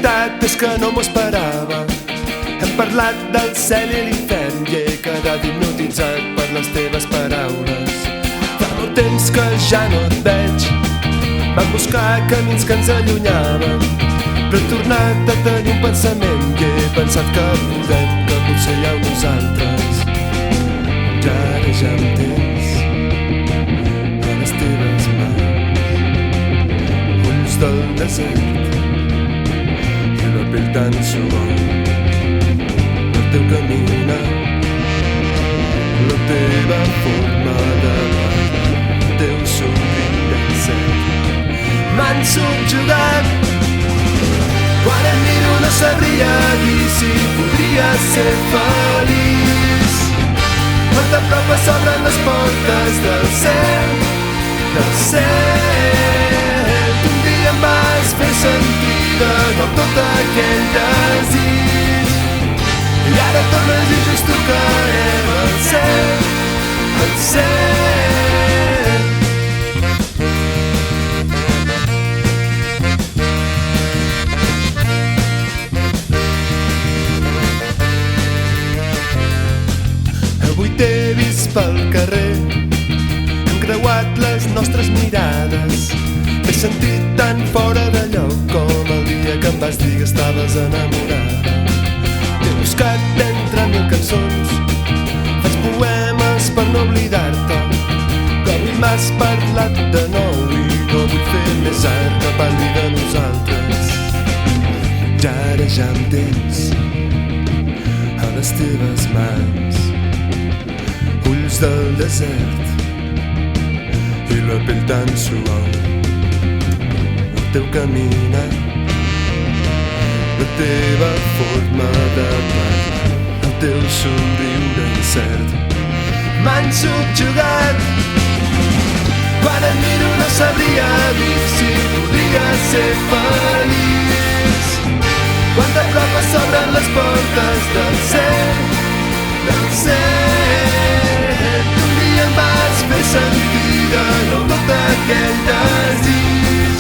veritat és que no m'ho esperava. Hem parlat del cel i l'infern i he quedat hipnotitzat per les teves paraules. Fa molt temps que ja no et veig, vam buscar camins que ens allunyaven, però he tornat a tenir un pensament i he pensat que podem, que potser hi ha un nosaltres. I ara ja em tens a les teves mans, ulls del desert i la pell tan suau, el teu caminar, la teva forma de parlar, el teu somriure encert m'han subjugat. Quan et miro no sabria dir si podria ser feliç. Quan t'apropes s'obren les portes del cel, del cel. Un dia em vas fer sentir de nou tot aquell desig i ara tornes i just tocarem el cel, el cel. Avui t'he vist pel carrer, hem creuat les nostres mirades, m'he sentit tan fora de lloc com el dia que em vas dir que estaves enamorada. T'he buscat entre mil cançons, faig poemes per no oblidar-te, que avui m'has parlat de nou i no vull fer més art que parli de nosaltres. I ara ja em tens a les teves mans, ulls del desert i la pell tan suau, el teu caminar, la teva forma de parlar, el teu somriure incert m'han subjugat. Quan et miro no sabria dir si podria ser feliç. Quan t'apropes s'obren les portes del cel, del cel. Un dia em vas fer sentir de nou tot aquell desig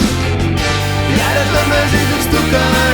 i ara tornes i just tocar